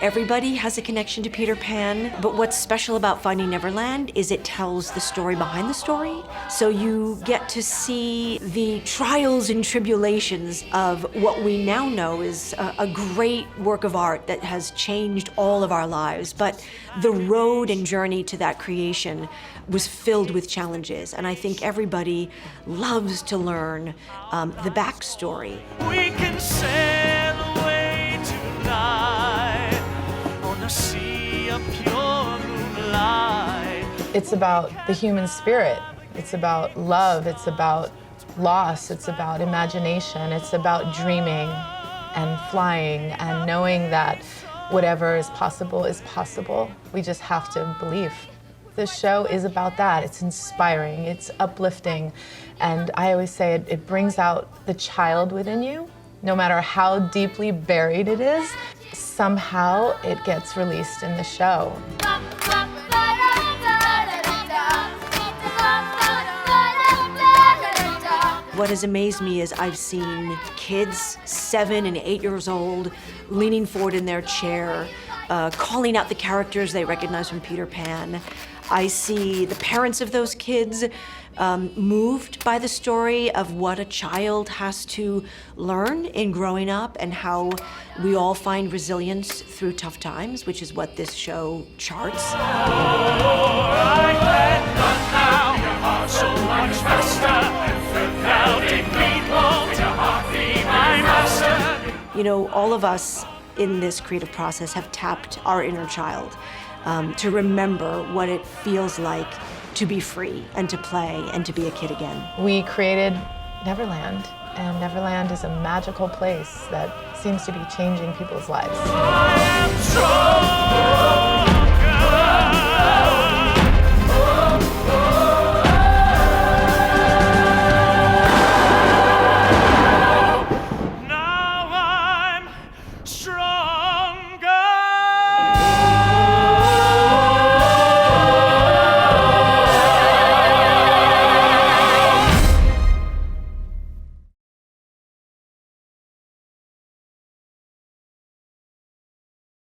everybody has a connection to Peter Pan, but what's special about Finding Neverland is it tells the story behind the story. So you get to see the trials and tribulations of what we now know is a great work of art that has changed all of our lives. But the road and journey to that creation was filled with challenges, and I think everybody loves to learn the backstory. We can sail away tonight on a sea of pure moonlight. It's about the human spirit. It's about love. It's about loss. It's about imagination. It's about dreaming and flying and knowing that whatever is possible is possible. We just have to believe. This show is about that. It's inspiring, it's uplifting, and I always say it brings out the child within you. No matter how deeply buried it is, somehow it gets released in the show. What has amazed me is I've seen kids 7 and 8 years old leaning forward in their chair, calling out the characters they recognize from Peter Pan. I see the parents of those kids moved by the story of what a child has to learn in growing up and how we all find resilience through tough times, which is what this show charts. You know, all of us in this creative process have tapped our inner child to remember what it feels like to be free and to play and to be a kid again. We created Neverland, and Neverland is a magical place that seems to be changing people's lives. I am strong.